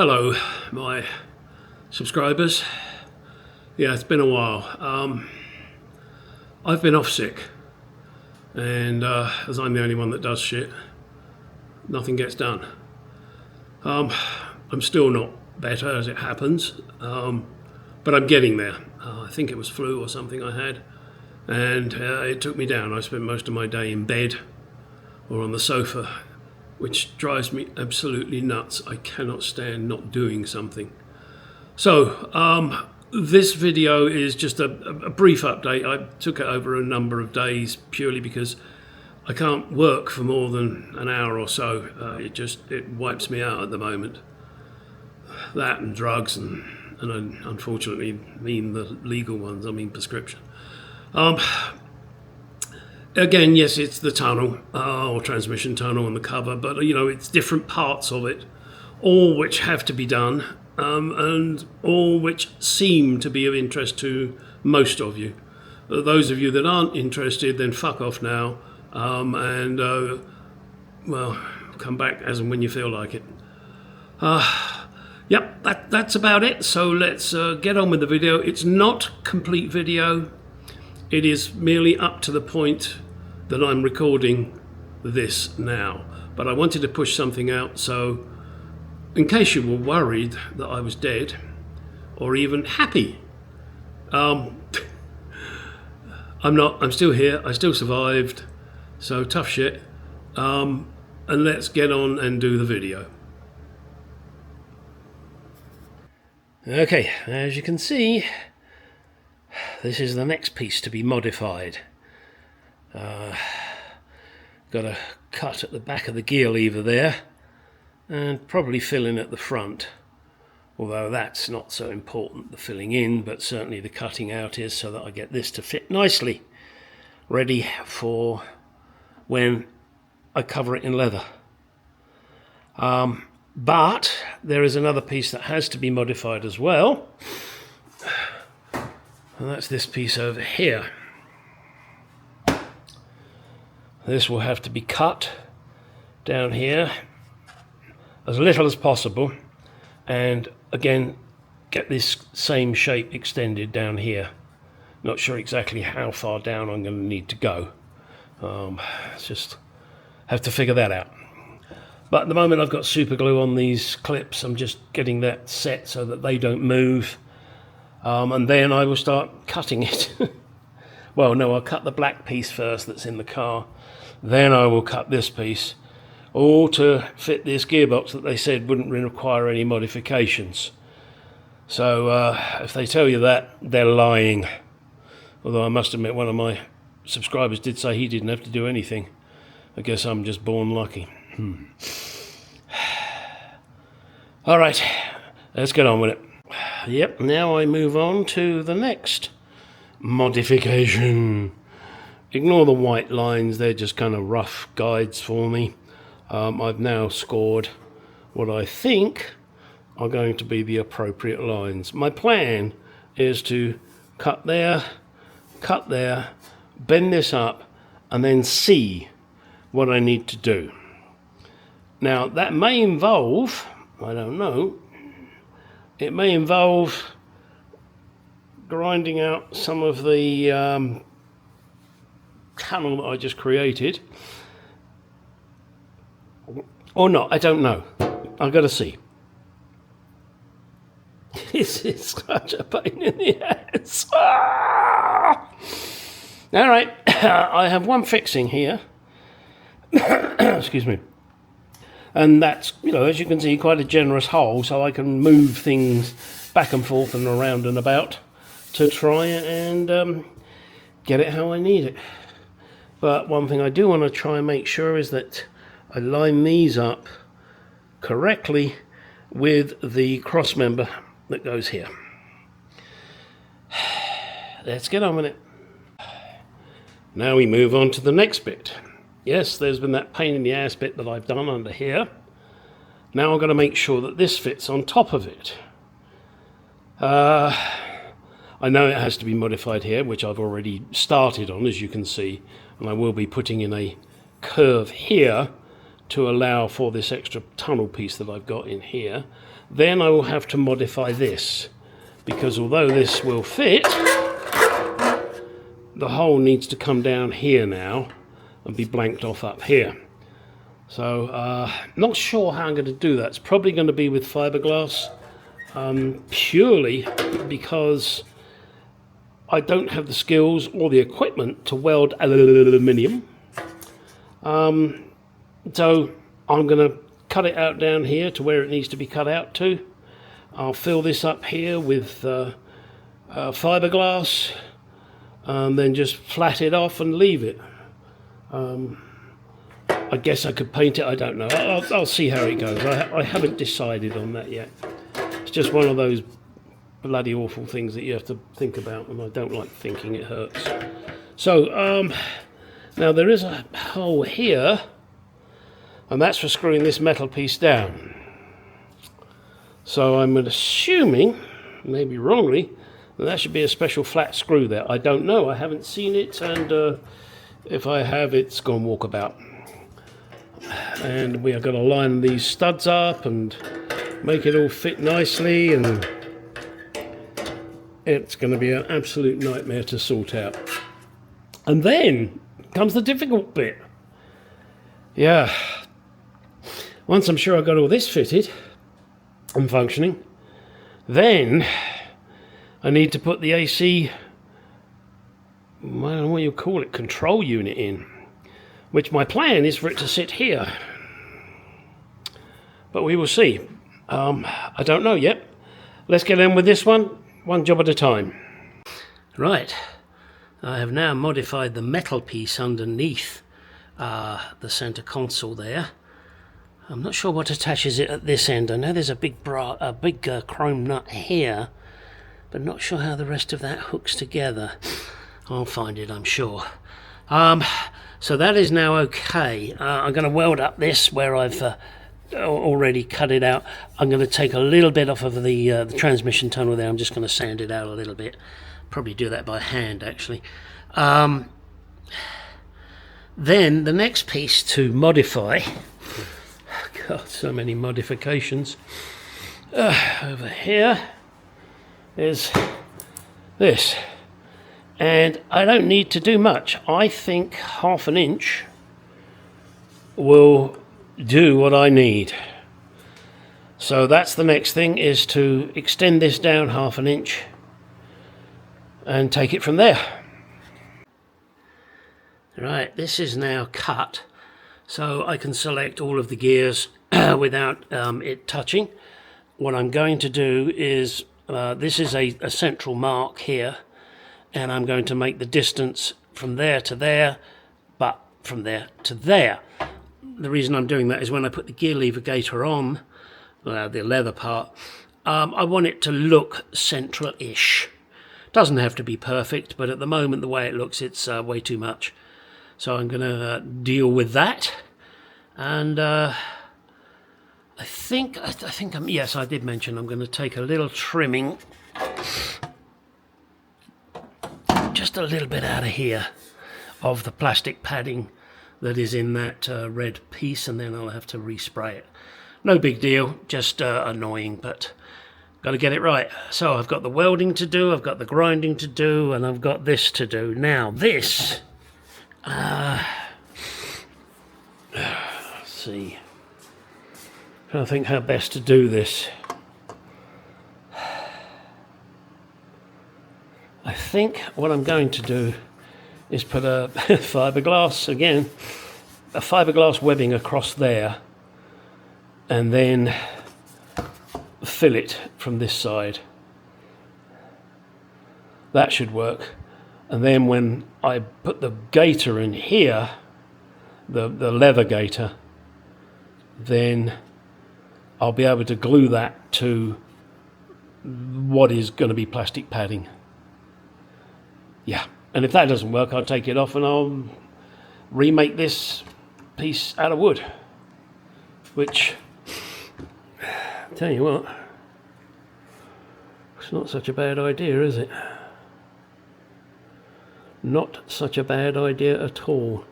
Hello, my subscribers. Yeah, it's been a while. I've been off sick, and as I'm the only one that does shit, nothing gets done. I'm still not better as it happens, but I'm getting there. I think it was flu or something I had, and it took me down. I spent most of my day in bed or on the sofa, which drives me absolutely nuts. I cannot stand not doing something. So this video is just a brief update. I took it over a number of days purely because I can't work for more than an hour or so. It wipes me out at the moment. That and drugs and I unfortunately mean the legal ones, I mean prescription. Again, yes, it's the tunnel, or transmission tunnel on the cover, but you know, it's different parts of it, all which have to be done, and all which seem to be of interest to most of you. Those of you that aren't interested, then fuck off now, and well, come back as and when you feel like it. Yep, that's about it. So let's get on with the video. It's not complete video. It is merely up to the point that I'm recording this now. But I wanted to push something out, so in case you were worried that I was dead, or even happy, I'm not. I'm still here. I still survived. So tough shit. And let's get on and do the video. Okay, as you can see, this is the next piece to be modified. Got a cut at the back of the gear lever there, and probably fill in at the front, although that's not so important, the filling in, but certainly the cutting out is, so that I get this to fit nicely, ready for when I cover it in leather. But there is another piece that has to be modified as well, and that's this piece over here. This will have to be cut down here as little as possible, and again get this same shape extended down here. Not sure exactly how far down I'm going to need to go. Just have to figure that out. But at the moment I've got super glue on these clips. I'm just getting that set so that they don't move. And then I will start cutting it. Well, no, I'll cut the black piece first that's in the car. Then I will cut this piece, all to fit this gearbox that they said wouldn't require any modifications. So if they tell you that, they're lying. Although I must admit, one of my subscribers did say he didn't have to do anything. I guess I'm just born lucky. All right, let's get on with it. Yep, now I move on to the next modification. Ignore the white lines, they're just kind of rough guides for me. I've now scored what I think are going to be the appropriate lines. My plan is to cut there, bend this up, and then see what I need to do. Now that may involve, I don't know, it may involve grinding out some of the tunnel that I just created, or not, I don't know. I've got to see. This is such a pain in the ass. All right, I have one fixing here. Excuse me. And that's, you know, as you can see, quite a generous hole, so I can move things back and forth and around and about to try and get it how I need it. But one thing I do want to try and make sure is that I line these up correctly with the cross member that goes here. Let's get on with it. Now we move on to the next bit. Yes, there's been that pain in the ass bit that I've done under here. Now I've got to make sure that this fits on top of it. I know it has to be modified here, which I've already started on, as you can see, and I will be putting in a curve here to allow for this extra tunnel piece that I've got in here. Then I will have to modify this, because although this will fit, the hole needs to come down here now and be blanked off up here. So not sure how I'm going to do that. It's probably going to be with fiberglass, purely because I don't have the skills or the equipment to weld aluminium. So I'm going to cut it out down here to where it needs to be cut out to. I'll fill this up here with fiberglass, then just flat it off and leave it. I guess I could paint it, I don't know. I'll see how it goes. I haven't decided on that yet. It's just one of those bloody awful things that you have to think about, and I don't like thinking, it hurts. So, now there is a hole here, and that's for screwing this metal piece down. So I'm assuming, maybe wrongly, that should be a special flat screw there. I don't know, I haven't seen it, and if I have, it's gone walkabout. And we are going to line these studs up and make it all fit nicely, and it's going to be an absolute nightmare to sort out. And then comes the difficult bit. Yeah, once I'm sure I've got all this fitted and functioning, then I need to put the AC, I don't know what you call it, control unit in, which my plan is for it to sit here. But we will see. I don't know yet. Let's get in with this one job at a time. Right, I have now modified the metal piece underneath the center console there. I'm not sure what attaches it at this end. I know there's a big chrome nut here, but not sure how the rest of that hooks together. I'll find it, I'm sure. So that is now okay. I'm going to weld up this where I've already cut it out. I'm going to take a little bit off of the transmission tunnel there. I'm just going to sand it out a little bit. Probably do that by hand, actually. Then the next piece to modify, God, so many modifications, over here is this. And I don't need to do much. I think 1/2 inch will do what I need. So that's the next thing, is to extend this down 1/2 inch and take it from there. Right, this is now cut, so I can select all of the gears without it touching. What I'm going to do is, this is a central mark here, and I'm going to make the distance from there to there, but from there to there. The reason I'm doing that is when I put the gear lever gaiter on, the leather part, I want it to look central-ish. Doesn't have to be perfect, but at the moment the way it looks, it's way too much. So I'm going to deal with that, and I think yes, I did mention I'm going to take a little trimming, just a little bit out of here, of the plastic padding that is in that red piece, and then I'll have to respray it. No big deal, just annoying, but got to get it right. So I've got the welding to do, I've got the grinding to do, and I've got this to do. Now this, let's see, I'm trying to think how best to do this. I think what I'm going to do is put a fiberglass, again, a fiberglass webbing across there, and then fill it from this side. That should work. And then when I put the gaiter in here, the leather gaiter, then I'll be able to glue that to what is going to be plastic padding. Yeah, and if that doesn't work, I'll take it off and I'll remake this piece out of wood, which, tell you what, it's not such a bad idea, is it? Not such a bad idea at all.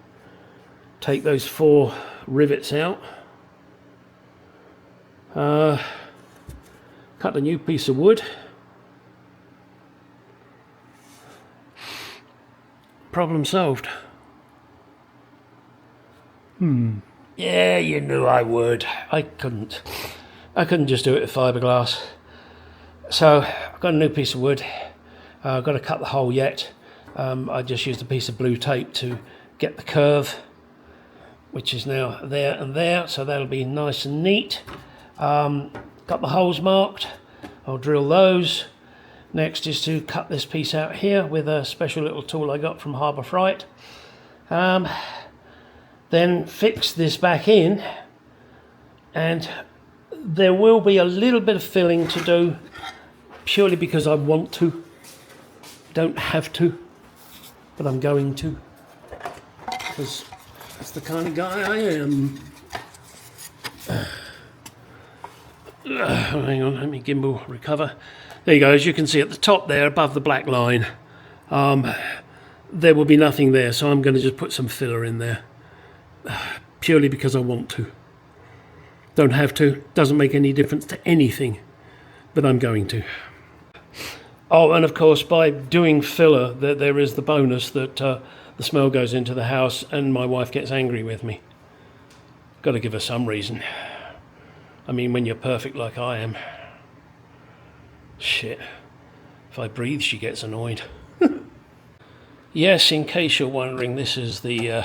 Take those 4 rivets out. Cut a new piece of wood. Problem solved. Yeah, you knew I would. I couldn't just do it with fiberglass. So I've got a new piece of wood. I've got to cut the hole yet. I just used a piece of blue tape to get the curve, which is now there and there, so that'll be nice and neat. Got the holes marked. I'll drill those. Next is to cut this piece out here with a special little tool I got from Harbour Freight. Then fix this back in, and there will be a little bit of filling to do, purely because I want to. Don't have to, but I'm going to, because that's the kind of guy I am. Hang on, let me gimbal recover. There you go. As you can see at the top there, above the black line, there will be nothing there, so I'm going to just put some filler in there, purely because I want to. Don't have to. Doesn't make any difference to anything, but I'm going to. Oh, and of course, by doing filler, there is the bonus that the smell goes into the house and my wife gets angry with me. Got to give her some reason. I mean, when you're perfect like I am. Shit. If I breathe, she gets annoyed. Yes, in case you're wondering, this is the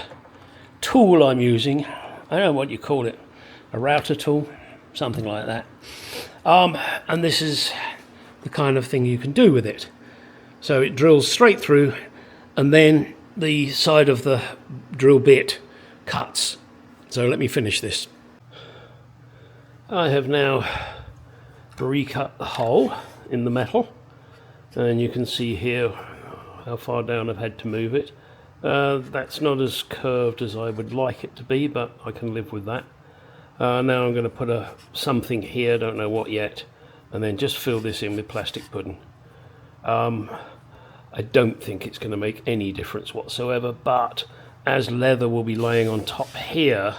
tool I'm using. I don't know what you call it. A router tool? Something like that. And this is the kind of thing you can do with it. So it drills straight through, and then the side of the drill bit cuts. So let me finish this. I have now recut the hole in the metal, and you can see here how far down I've had to move it. That's not as curved as I would like it to be, but I can live with that. Now I'm going to put something here, don't know what yet, and then just fill this in with plastic pudding. I don't think it's going to make any difference whatsoever, but as leather will be laying on top here,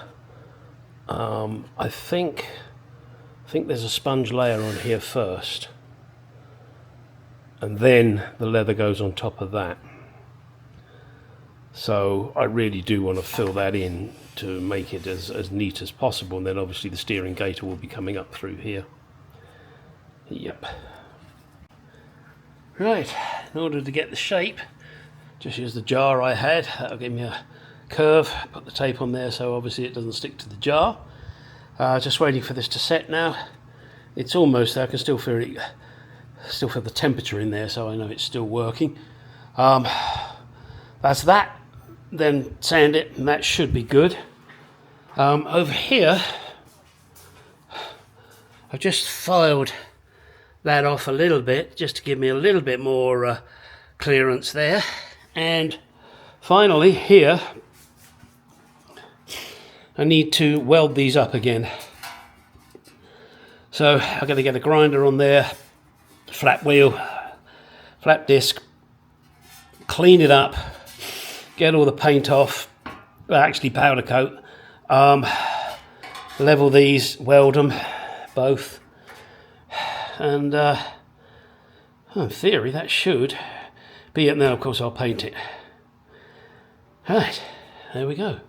I think there's a sponge layer on here first, and then the leather goes on top of that. So I really do want to fill that in to make it as neat as possible, and then obviously the steering gaiter will be coming up through here. Yep. Right, in order to get the shape, just use the jar I had. That'll give me a curve. Put the tape on there so obviously it doesn't stick to the jar. Just waiting for this to set now. It's almost there. I can still feel it, the temperature in there, so I know it's still working. That's that. Then sand it, and that should be good. Over here, I've just filed that off a little bit, just to give me a little bit more clearance there. And finally, here, I need to weld these up again. So I'm going to get a grinder on there, flat wheel, flat disc, clean it up, get all the paint off, actually powder coat, level these, weld them both, and in theory that should be it. Now of course I'll paint it. Right, there we go.